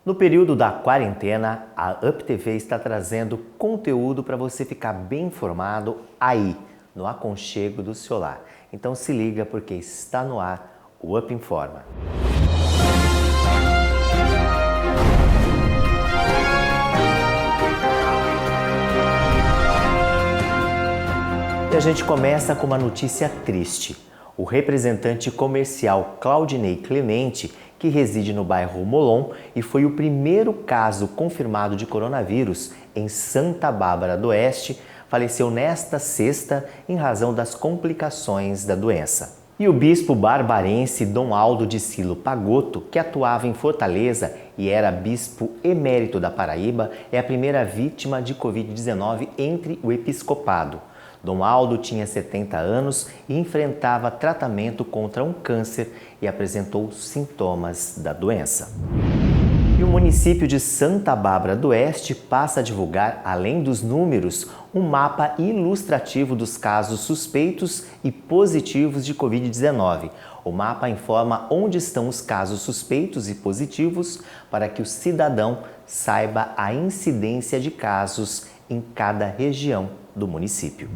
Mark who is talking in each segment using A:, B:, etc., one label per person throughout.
A: No período da quarentena, a UpTV está trazendo conteúdo para você ficar bem informado aí, no aconchego do seu lar. Então se liga porque está no ar o Up Informa. E a gente começa com uma notícia triste. O representante comercial Claudinei Clemente, que reside no bairro Molon e foi o primeiro caso confirmado de coronavírus em Santa Bárbara do Oeste, faleceu nesta sexta em razão das complicações da doença. E o bispo barbarense Dom Aldo de Silo Pagotto, que atuava em Fortaleza e era bispo emérito da Paraíba, é a primeira vítima de Covid-19 entre o episcopado. Dom Aldo tinha 70 anos e enfrentava tratamento contra um câncer e apresentou sintomas da doença. E o município de Santa Bárbara do Oeste passa a divulgar, além dos números, um mapa ilustrativo dos casos suspeitos e positivos de Covid-19. O mapa informa onde estão os casos suspeitos e positivos para que o cidadão saiba a incidência de casos em cada região do município.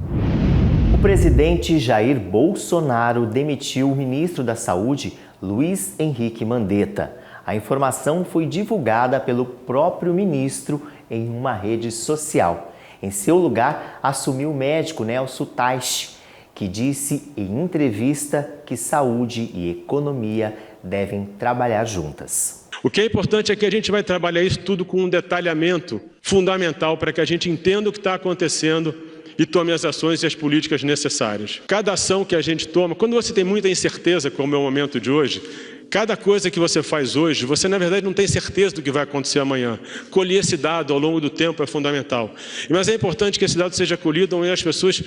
A: O presidente Jair Bolsonaro demitiu o ministro da Saúde, Luiz Henrique Mandetta. A informação foi divulgada pelo próprio ministro em uma rede social. Em seu lugar, assumiu o médico Nelson Teich, que disse em entrevista que saúde e economia devem trabalhar juntas.
B: O que é importante é que a gente vai trabalhar isso tudo com um detalhamento fundamental para que a gente entenda o que está acontecendo e tome as ações e as políticas necessárias. Cada ação que a gente toma, quando você tem muita incerteza, como é o momento de hoje, cada coisa que você faz hoje, você na verdade não tem certeza do que vai acontecer amanhã. Colher esse dado ao longo do tempo é fundamental. Mas é importante que esse dado seja colhido e as pessoas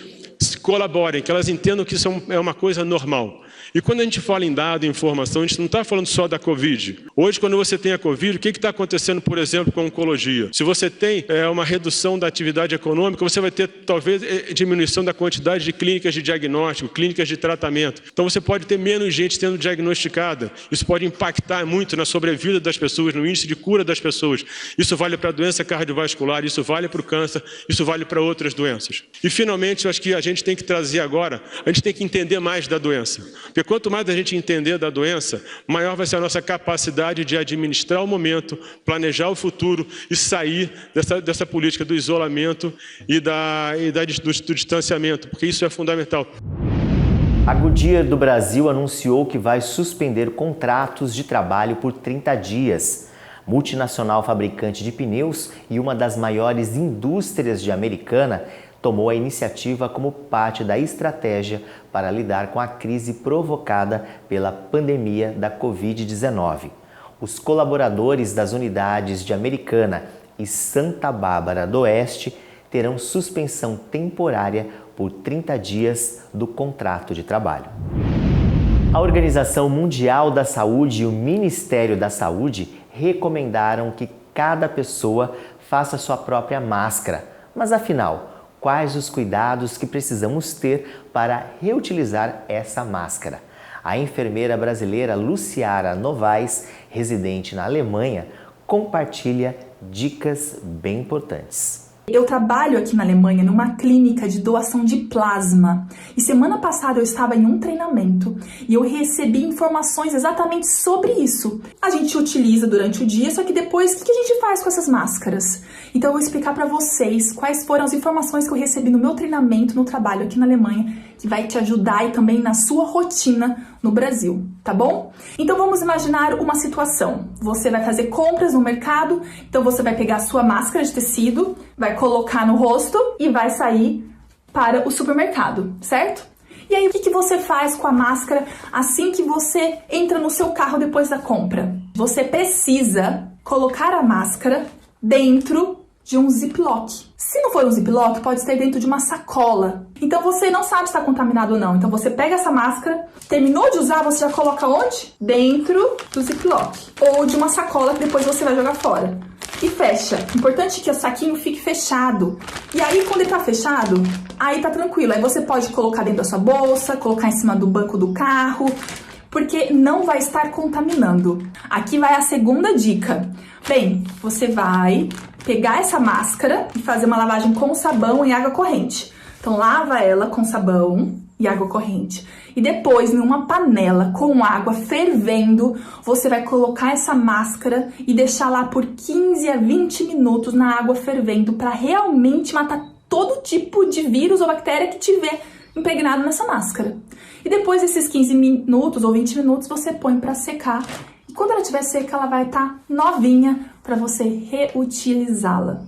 B: colaborem, que elas entendam que isso é uma coisa normal. E quando a gente fala em dado, em informação, a gente não está falando só da Covid. Hoje, quando você tem a Covid, o que está acontecendo, por exemplo, com a oncologia? Se você tem uma redução da atividade econômica, você vai ter, talvez, diminuição da quantidade de clínicas de diagnóstico, clínicas de tratamento. Então, você pode ter menos gente sendo diagnosticada. Isso pode impactar muito na sobrevida das pessoas, no índice de cura das pessoas. Isso vale para a doença cardiovascular, isso vale para o câncer, isso vale para outras doenças. E, finalmente, eu acho que a gente tem que trazer agora, a gente tem que entender mais da doença. Porque quanto mais a gente entender da doença, maior vai ser a nossa capacidade de administrar o momento, planejar o futuro e sair dessa política do isolamento e do distanciamento, porque isso é fundamental.
A: A Goodyear do Brasil anunciou que vai suspender contratos de trabalho por 30 dias. Multinacional fabricante de pneus e uma das maiores indústrias de Americana tomou a iniciativa como parte da estratégia para lidar com a crise provocada pela pandemia da Covid-19. Os colaboradores das unidades de Americana e Santa Bárbara do Oeste terão suspensão temporária por 30 dias do contrato de trabalho. A Organização Mundial da Saúde e o Ministério da Saúde recomendaram que cada pessoa faça sua própria máscara. Mas afinal, quais os cuidados que precisamos ter para reutilizar essa máscara? A enfermeira brasileira Luciara Novaes, residente na Alemanha, compartilha dicas bem importantes.
C: Eu trabalho aqui na Alemanha numa clínica de doação de plasma e semana passada eu estava em um treinamento e eu recebi informações exatamente sobre isso. A gente utiliza durante o dia, só que depois o que a gente faz com essas máscaras? Então eu vou explicar para vocês quais foram as informações que eu recebi no meu treinamento no trabalho aqui na Alemanha, que vai te ajudar e também na sua rotina no Brasil, tá bom? Então vamos imaginar uma situação. Você vai fazer compras no mercado, então você vai pegar a sua máscara de tecido, vai colocar no rosto e vai sair para o supermercado, certo? E aí o que você faz com a máscara assim que você entra no seu carro depois da compra? Você precisa colocar a máscara dentro de um ziplock. Se não for um ziplock, pode estar dentro de uma sacola. Então você não sabe se está contaminado ou não. Então você pega essa máscara, terminou de usar, você já coloca onde? Dentro do ziplock. Ou de uma sacola que depois você vai jogar fora. E fecha. Importante que o saquinho fique fechado. E aí quando ele tá fechado, aí tá tranquilo. Aí você pode colocar dentro da sua bolsa, colocar em cima do banco do carro. porque não vai estar contaminando. Aqui vai a segunda dica. Bem, você vai pegar essa máscara e fazer uma lavagem com sabão e água corrente. Então, lava ela com sabão e água corrente. E depois, em uma panela com água fervendo, você vai colocar essa máscara e deixar lá por 15 a 20 minutos na água fervendo para realmente matar todo tipo de vírus ou bactéria que tiver impregnado nessa máscara. E depois desses 15 minutos ou 20 minutos, você põe para secar. E quando ela estiver seca, ela vai estar novinha para você reutilizá-la.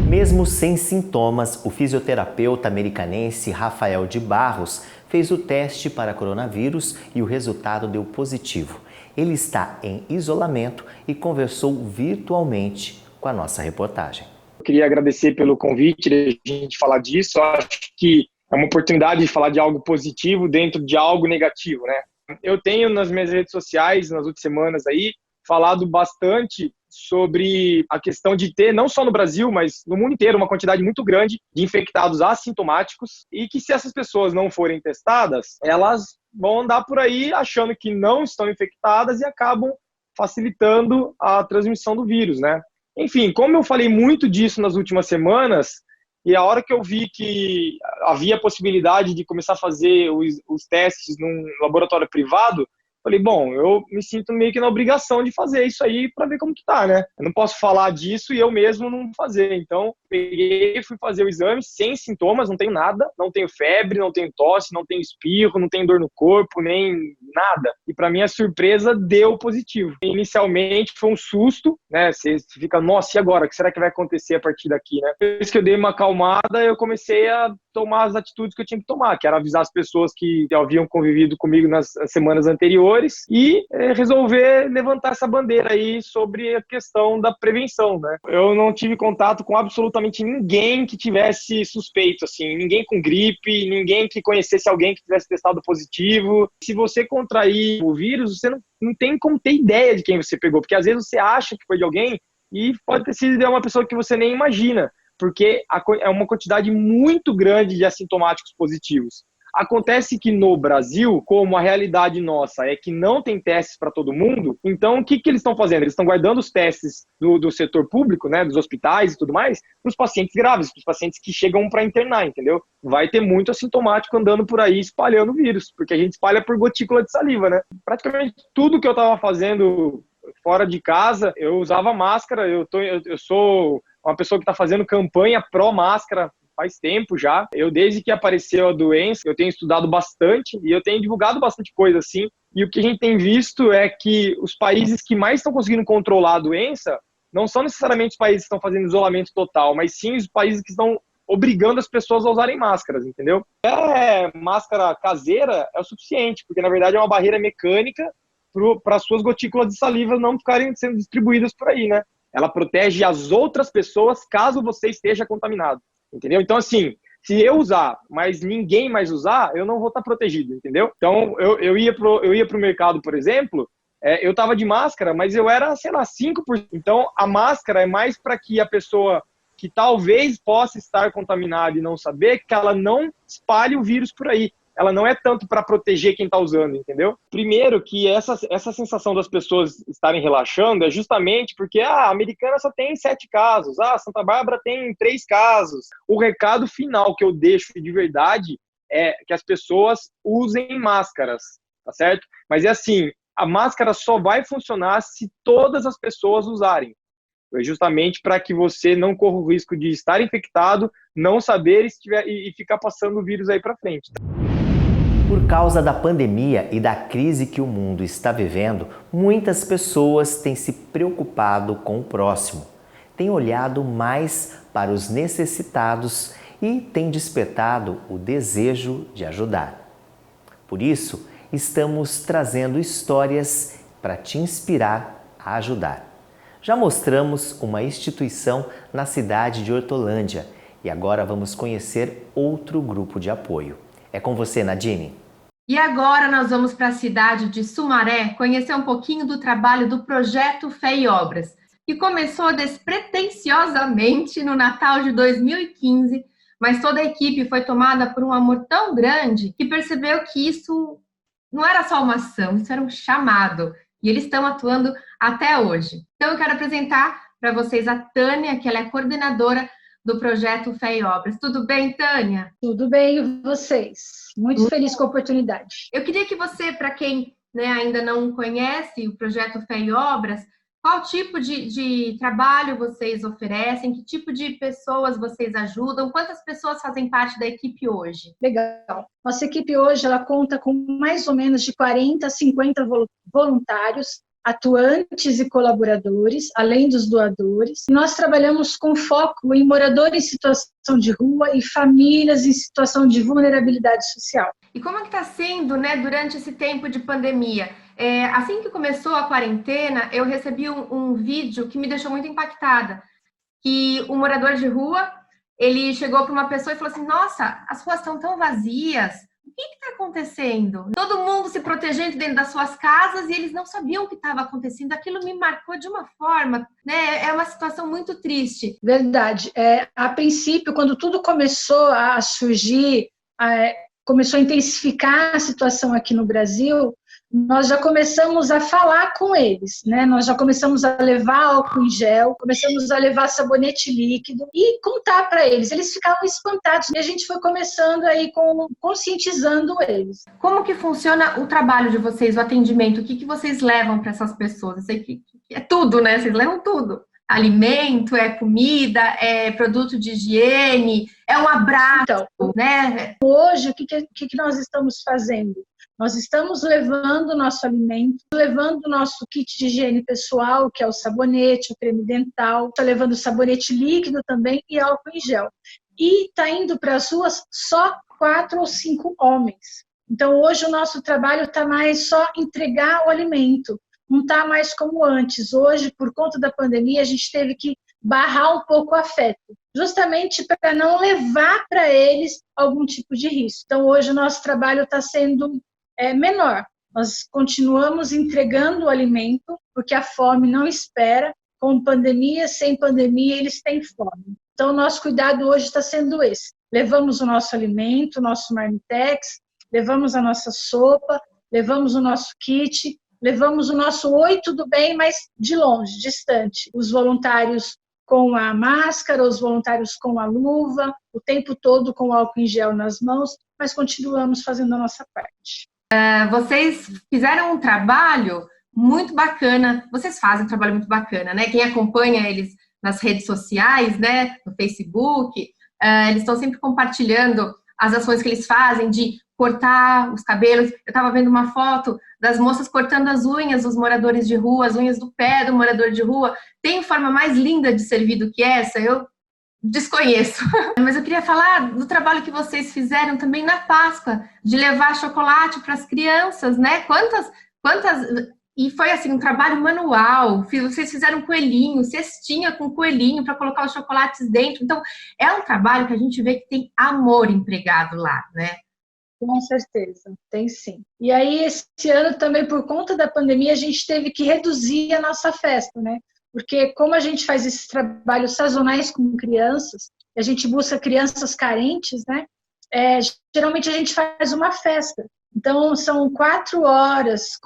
A: Mesmo sem sintomas, o fisioterapeuta americanense Rafael de Barros fez o teste para coronavírus e o resultado deu positivo. Ele está em isolamento e conversou virtualmente com a nossa reportagem.
D: Eu queria agradecer pelo convite de a gente falar disso. Eu acho que é uma oportunidade de falar de algo positivo dentro de algo negativo, né? Eu tenho nas minhas redes sociais, nas últimas semanas aí, falado bastante sobre a questão de ter, não só no Brasil, mas no mundo inteiro, uma quantidade muito grande de infectados assintomáticos e que se essas pessoas não forem testadas, elas vão andar por aí achando que não estão infectadas e acabam facilitando a transmissão do vírus, né? Enfim, como eu falei muito disso nas últimas semanas, e a hora que eu vi que havia a possibilidade de começar a fazer os testes num laboratório privado, falei, bom, eu me sinto meio que na obrigação de fazer isso aí para ver como que tá, né? Eu não posso falar disso e eu mesmo não fazer. Então, peguei, fui fazer o exame sem sintomas, não tenho nada, não tenho febre, não tenho tosse, não tenho espirro, não tenho dor no corpo, nem nada. E para minha surpresa, deu positivo. Inicialmente foi um susto, né? Você fica, nossa, e agora? O que será que vai acontecer a partir daqui, né? Depois que eu dei uma acalmada, eu comecei a tomar as atitudes que eu tinha que tomar, que era avisar as pessoas que haviam convivido comigo nas semanas anteriores e resolver levantar essa bandeira aí sobre a questão da prevenção, né? Eu não tive contato com absolutamente ninguém que tivesse suspeito, assim, ninguém com gripe, ninguém que conhecesse alguém que tivesse testado positivo. Se você contrair o vírus, você não tem como ter ideia de quem você pegou, porque às vezes você acha que foi de alguém e pode ter sido de uma pessoa que você nem imagina, porque é uma quantidade muito grande de assintomáticos positivos. Acontece que no Brasil, como a realidade nossa é que não tem testes para todo mundo, então o que eles estão fazendo? Eles estão guardando os testes do setor público, né, dos hospitais e tudo mais, para os pacientes graves, para os pacientes que chegam para internar, entendeu? Vai ter muito assintomático andando por aí espalhando o vírus, porque a gente espalha por gotícula de saliva, né? Praticamente tudo que eu estava fazendo fora de casa, eu usava máscara, eu sou uma pessoa que está fazendo campanha pró-máscara faz tempo já. Eu, desde que apareceu a doença, eu tenho estudado bastante e eu tenho divulgado bastante coisa assim. E o que a gente tem visto é que os países que mais estão conseguindo controlar a doença não são necessariamente os países que estão fazendo isolamento total, mas sim os países que estão obrigando as pessoas a usarem máscaras, entendeu? Máscara caseira é o suficiente, porque na verdade é uma barreira mecânica para as suas gotículas de saliva não ficarem sendo distribuídas por aí, né? Ela protege as outras pessoas caso você esteja contaminado, entendeu? Então, assim, se eu usar, mas ninguém mais usar, eu não vou estar protegido, entendeu? Então, eu ia pro mercado, por exemplo, eu estava de máscara, mas eu era, sei lá, 5%. Então, a máscara é mais para que a pessoa que talvez possa estar contaminada e não saber, que ela não espalhe o vírus por aí. Ela não é tanto para proteger quem está usando, entendeu? Primeiro que essa sensação das pessoas estarem relaxando é justamente porque a Americana só tem 7 casos, Santa Bárbara tem 3 casos. O recado final que eu deixo de verdade é que as pessoas usem máscaras, tá certo? Mas é assim, a máscara só vai funcionar se todas as pessoas usarem. É justamente para que você não corra o risco de estar infectado, não saber e ficar passando o vírus aí para frente.
A: Por causa da pandemia e da crise que o mundo está vivendo, muitas pessoas têm se preocupado com o próximo, têm olhado mais para os necessitados e têm despertado o desejo de ajudar. Por isso, estamos trazendo histórias para te inspirar a ajudar. Já mostramos uma instituição na cidade de Hortolândia e agora vamos conhecer outro grupo de apoio. É com você, Nadine.
E: E agora nós vamos para a cidade de Sumaré conhecer um pouquinho do trabalho do Projeto Fé e Obras, que começou despretensiosamente no Natal de 2015, mas toda a equipe foi tomada por um amor tão grande que percebeu que isso não era só uma ação, isso era um chamado. E eles estão atuando até hoje. Então, eu quero apresentar para vocês a Tânia, que ela é coordenadora do projeto Fé e Obras. Tudo bem, Tânia?
F: Tudo bem, e vocês? Muito feliz com a oportunidade.
E: Eu queria que você, para quem, né, ainda não conhece o projeto Fé e Obras, qual tipo de trabalho vocês oferecem? Que tipo de pessoas vocês ajudam? Quantas pessoas fazem parte da equipe hoje?
F: Legal. Nossa equipe hoje ela conta com mais ou menos de 40 a 50 voluntários, atuantes e colaboradores, além dos doadores. Nós trabalhamos com foco em moradores em situação de rua e famílias em situação de vulnerabilidade social.
E: E como é que está sendo, né, durante esse tempo de pandemia? Assim que começou a quarentena, eu recebi um vídeo que me deixou muito impactada, que um morador de rua, ele chegou para uma pessoa e falou assim, nossa, as ruas estão tão vazias, o que está acontecendo? Todo mundo se protegendo dentro das suas casas e eles não sabiam o que estava acontecendo. Aquilo me marcou de uma forma, né? É uma situação muito triste.
F: Verdade. A princípio, quando tudo começou a surgir, começou a intensificar a situação aqui no Brasil, nós já começamos a falar com eles, né? Nós já começamos a levar álcool em gel, começamos a levar sabonete líquido e contar para eles. Eles ficavam espantados e a gente foi começando aí conscientizando eles.
E: Como que funciona o trabalho de vocês, o atendimento? O que vocês levam para essas pessoas? Eu sei que é tudo, né? Vocês levam tudo. Alimento, é comida, é produto de higiene, é um abraço, então, né?
F: Hoje, o que nós estamos fazendo? Nós estamos levando o nosso alimento, levando o nosso kit de higiene pessoal, que é o sabonete, o creme dental, está levando o sabonete líquido também e álcool em gel. E está indo para as ruas só 4 ou 5 homens. Então, hoje o nosso trabalho está mais só entregar o alimento, não está mais como antes. Hoje, por conta da pandemia, a gente teve que barrar um pouco o afeto, justamente para não levar para eles algum tipo de risco. Então, hoje o nosso trabalho está sendo menor. Nós continuamos entregando o alimento, porque a fome não espera. Com pandemia, sem pandemia, eles têm fome. Então, o nosso cuidado hoje está sendo esse. Levamos o nosso alimento, o nosso marmitex, levamos a nossa sopa, levamos o nosso kit, levamos o nosso oi, tudo bem, mas de longe, distante. Os voluntários com a máscara, os voluntários com a luva, o tempo todo com o álcool em gel nas mãos, mas continuamos fazendo a nossa parte.
E: Vocês fizeram um trabalho muito bacana, vocês fazem um trabalho muito bacana, né? Quem acompanha eles nas redes sociais, né, no Facebook, eles estão sempre compartilhando as ações que eles fazem de cortar os cabelos. Eu estava vendo uma foto das moças cortando as unhas dos moradores de rua, as unhas do pé do morador de rua. Tem forma mais linda de servir do que essa? Eu desconheço. Mas eu queria falar do trabalho que vocês fizeram também na Páscoa, de levar chocolate para as crianças, né? Quantas... E foi assim, um trabalho manual. Vocês fizeram coelhinho, cestinha com coelhinho para colocar os chocolates dentro. Então, é um trabalho que a gente vê que tem amor empregado lá, né?
F: Com certeza, tem sim. E aí, esse ano também, por conta da pandemia, a gente teve que reduzir a nossa festa, né? Porque como a gente faz esses trabalhos sazonais com crianças, a gente busca crianças carentes, né? Geralmente a gente faz uma festa. Então, são 4 horas.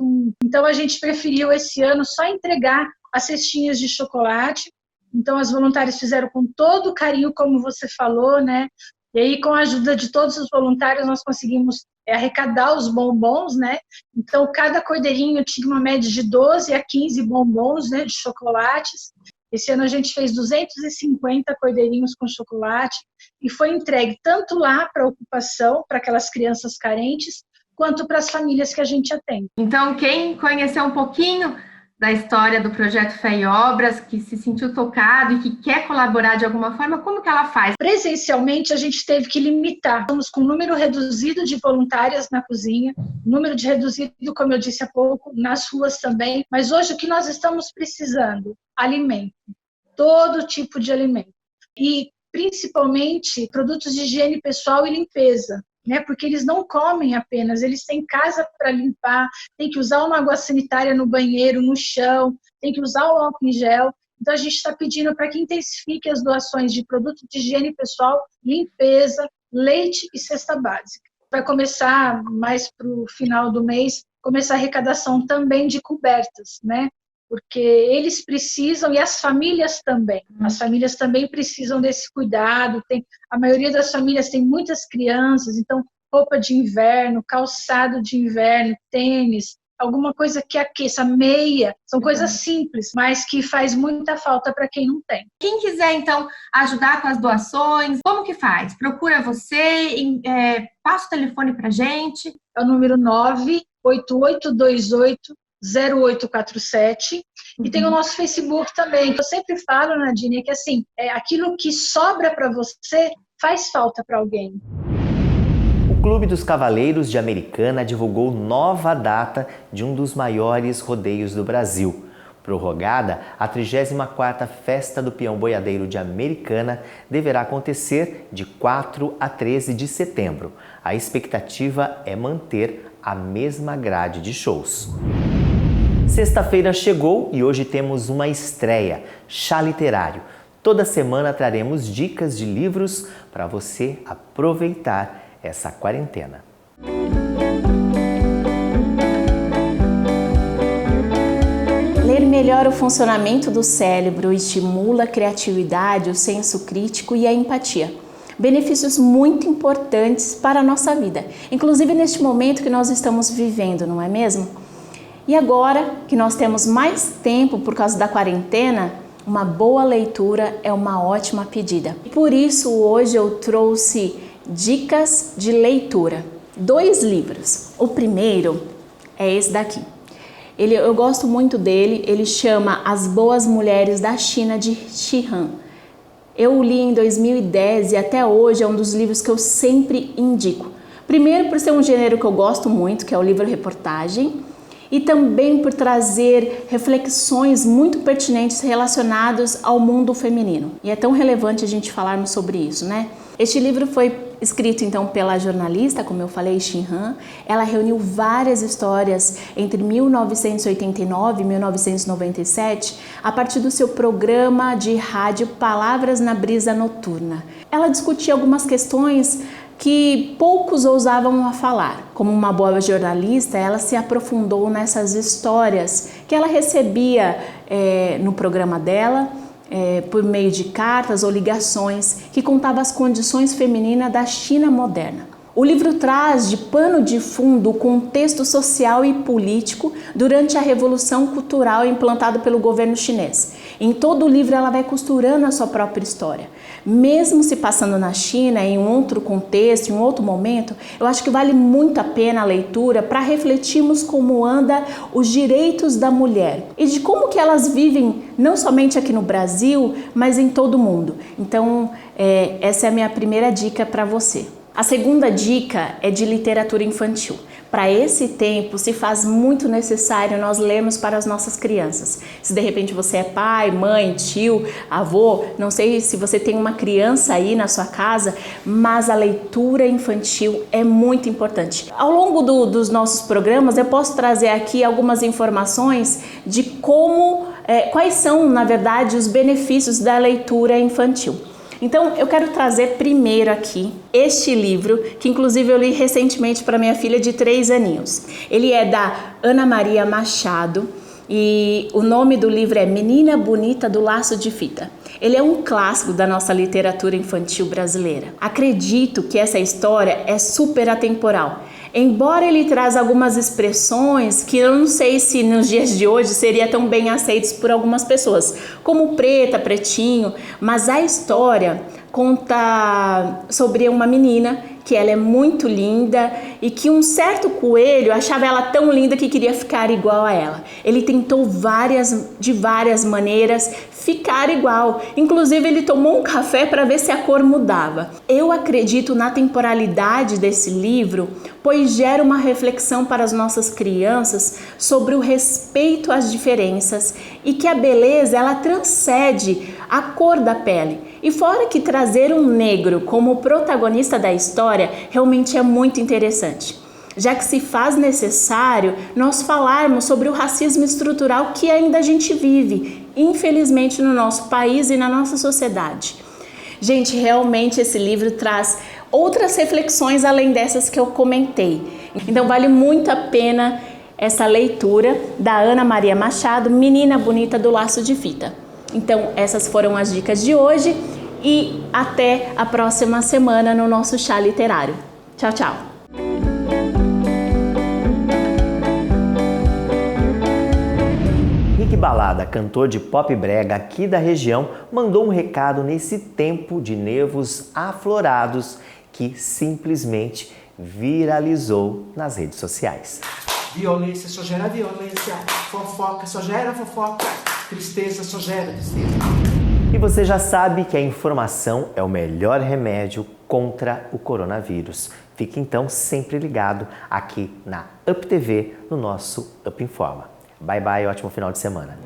F: Então, a gente preferiu esse ano só entregar as cestinhas de chocolate. Então, as voluntárias fizeram com todo carinho, como você falou, né? E aí, com a ajuda de todos os voluntários, nós conseguimos arrecadar os bombons, né? Então, cada cordeirinho tinha uma média de 12 a 15 bombons, né, de chocolates. Esse ano a gente fez 250 cordeirinhos com chocolate e foi entregue tanto lá para a ocupação, para aquelas crianças carentes, quanto para as famílias que a gente atende.
E: Então, quem conheceu um pouquinho da história do Projeto Fé e Obras, que se sentiu tocado e que quer colaborar de alguma forma, como que ela faz?
F: Presencialmente, a gente teve que limitar. Estamos com um número reduzido de voluntárias na cozinha, número de reduzido, como eu disse há pouco, nas ruas também. Mas hoje o que nós estamos precisando? Alimento. Todo tipo de alimento. E, principalmente, produtos de higiene pessoal e limpeza. Né, porque eles não comem apenas, eles têm casa para limpar, tem que usar uma água sanitária no banheiro, no chão, tem que usar o álcool em gel. Então, a gente está pedindo para que intensifique as doações de produtos de higiene pessoal, limpeza, leite e cesta básica. vai começar mais para o final do mês, começar a arrecadação também de cobertas, né? Porque eles precisam, e as famílias também precisam desse cuidado. A maioria das famílias tem muitas crianças, então roupa de inverno, calçado de inverno, tênis, alguma coisa que aqueça, meia, são coisas simples, mas que faz muita falta para quem não tem.
E: Quem quiser, então, ajudar com as doações, como que faz? Procura você, passa o telefone para a gente.
F: É o número 98828-0847. E tem o nosso Facebook também. Eu sempre falo, Nadine, que assim, aquilo que sobra para você faz falta para alguém.
A: O Clube dos Cavaleiros de Americana divulgou nova data de um dos maiores rodeios do Brasil. Prorrogada, a 34ª Festa do Peão Boiadeiro de Americana deverá acontecer de 4 a 13 de setembro. A expectativa é manter a mesma grade de shows. Sexta-feira chegou e hoje temos uma estreia, Chá Literário. Toda semana traremos dicas de livros para você aproveitar essa quarentena.
G: Ler melhora o funcionamento do cérebro, estimula a criatividade, o senso crítico e a empatia. Benefícios muito importantes para a nossa vida, inclusive neste momento que nós estamos vivendo, não é mesmo? E agora que nós temos mais tempo por causa da quarentena, uma boa leitura é uma ótima pedida. Por isso hoje eu trouxe dicas de leitura. 2 livros. O primeiro é esse daqui. Eu gosto muito dele, ele chama As Boas Mulheres da China, de Xi Han. Eu o li em 2010 e até hoje é um dos livros que eu sempre indico. Primeiro por ser um gênero que eu gosto muito, que é o livro-reportagem, e também por trazer reflexões muito pertinentes relacionadas ao mundo feminino. E é tão relevante a gente falarmos sobre isso, né? Este livro foi escrito então pela jornalista, como eu falei, Xi Han. Ela reuniu várias histórias entre 1989 e 1997 a partir do seu programa de rádio Palavras na Brisa Noturna. Ela discutia algumas questões que poucos ousavam a falar. Como uma boa jornalista, ela se aprofundou nessas histórias que ela recebia no programa dela, por meio de cartas ou ligações que contavam as condições femininas da China moderna. O livro traz de pano de fundo o contexto social e político durante a Revolução Cultural implantada pelo governo chinês. Em todo o livro ela vai costurando a sua própria história. Mesmo se passando na China, em um outro contexto, em um outro momento, eu acho que vale muito a pena a leitura para refletirmos como anda os direitos da mulher e de como que elas vivem não somente aqui no Brasil, mas em todo o mundo. Então, essa é a minha primeira dica para você. A segunda dica é de literatura infantil. Para esse tempo, se faz muito necessário nós lermos para as nossas crianças. Se de repente você é pai, mãe, tio, avô, não sei se você tem uma criança aí na sua casa, mas a leitura infantil é muito importante. Ao longo dos nossos programas, eu posso trazer aqui algumas informações de quais são, na verdade, os benefícios da leitura infantil. Então, eu quero trazer primeiro aqui este livro, que inclusive eu li recentemente para minha filha de 3 aninhos. Ele é da Ana Maria Machado e o nome do livro é Menina Bonita do Laço de Fita. Ele é um clássico da nossa literatura infantil brasileira. Acredito que essa história é super atemporal. Embora ele traz algumas expressões que eu não sei se nos dias de hoje seria tão bem aceitos por algumas pessoas, como preta, pretinho, mas a história conta sobre uma menina que ela é muito linda e que um certo coelho achava ela tão linda que queria ficar igual a ela. Ele tentou de várias maneiras ficar igual. Inclusive ele tomou um café para ver se a cor mudava. Eu acredito na temporalidade desse livro, pois gera uma reflexão para as nossas crianças sobre o respeito às diferenças e que a beleza ela transcende a cor da pele. E fora que trazer um negro como protagonista da história realmente é muito interessante, já que se faz necessário nós falarmos sobre o racismo estrutural que ainda a gente vive, infelizmente, no nosso país e na nossa sociedade. Gente, realmente esse livro traz outras reflexões além dessas que eu comentei. Então vale muito a pena essa leitura da Ana Maria Machado, Menina Bonita do Laço de Fita. Então essas foram as dicas de hoje e até a próxima semana no nosso Chá Literário. Tchau, tchau!
A: Rick Balada, cantor de pop brega aqui da região, mandou um recado nesse tempo de nervos aflorados que simplesmente viralizou nas redes sociais.
H: Violência só gera violência, fofoca só gera fofoca, tristeza só gera tristeza.
A: E você já sabe que a informação é o melhor remédio contra o coronavírus. Fique então sempre ligado aqui na UP TV, no nosso UP Informa. Bye bye, ótimo final de semana.